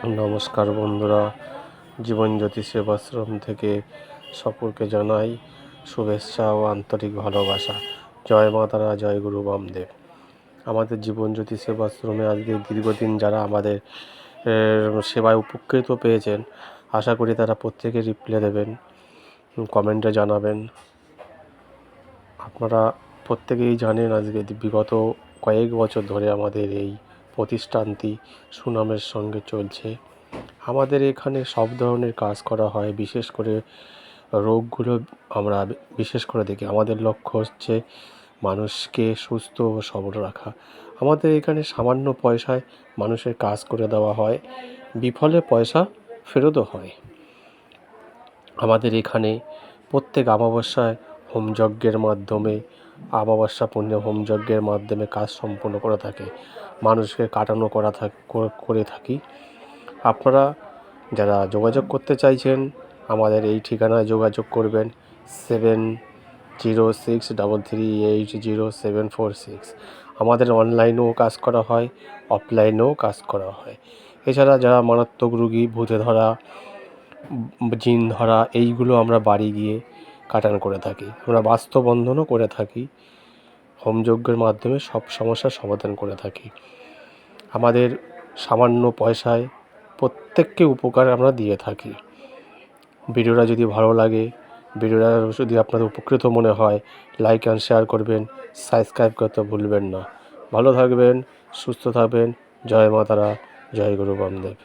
নমস্কার বন্ধুরা, জীবনজ্যোতি সেবাশ্রম থেকে সকলকে জানাই শুভেচ্ছা ও আন্তরিক ভালোবাসা। জয় মা তারা, জয় গুরু বামদেব। আমাদের জীবনজ্যোতি সেবাশ্রমে আজকে দীর্ঘদিন যারা আমাদের সেবায় উপকৃত পেয়েছেন, আশা করি তারা প্রত্যেকে রিপ্লাই দেবেন, কমেন্টে জানাবেন। আপনারা প্রত্যেকেই জানেন আজকে বিগত কয়েক বছর ধরে আমাদের এই প্রতিষ্ঠানটি সুনামের সঙ্গে চলছে। আমাদের এখানে সব ধরনের কাজ করা হয়, বিশেষ করে রোগগুলো আমরা বিশেষ করে দেখি। আমাদের লক্ষ্য হচ্ছে মানুষকে সুস্থ ও সবল রাখা। আমাদের এখানে সামান্য পয়সায় মানুষের কাজ করে দেওয়া হয়, বিফলে পয়সা ফেরতও হয়। আমাদের এখানে প্রত্যেক অমাবস্যায় হোমযজ্ঞের মাধ্যমে হোমযজ্ঞের মাধ্যমে কাজ সম্পন্ন করে থাকে, মানুষকে কাটানো করে থাকি। আপনারা যারা যোগাযোগ করতে চাইছেন আমাদের এই ঠিকানায় যোগাযোগ করবেন 7063380746। আমাদের অনলাইনেও কাজ করা হয়, অফলাইনেও কাজ করা হয়। এছাড়া যারা মারাত্মক রুগী, ভূতে ধরা, জিন ধরা, এইগুলো আমরা বাড়ি গিয়ে কাটান করে থাকি। আমরা বাস্তুবন্ধনও করে থাকি, হোমযজ্ঞের মাধ্যমে সব সমস্যার সমাধান করে থাকি। আমাদের সামান্য পয়সায় প্রত্যেককে উপকার আমরা দিয়ে থাকি। ভিডিওটা যদি ভালো লাগে, ভিডিওটা যদি আপনাদের উপকৃত মনে হয়, লাইক অ্যান্ড শেয়ার করবেন, সাবস্ক্রাইব করতে ভুলবেন না। ভালো থাকবেন, সুস্থ থাকবেন। জয় মা তারা, জয় গুরু বামদেব।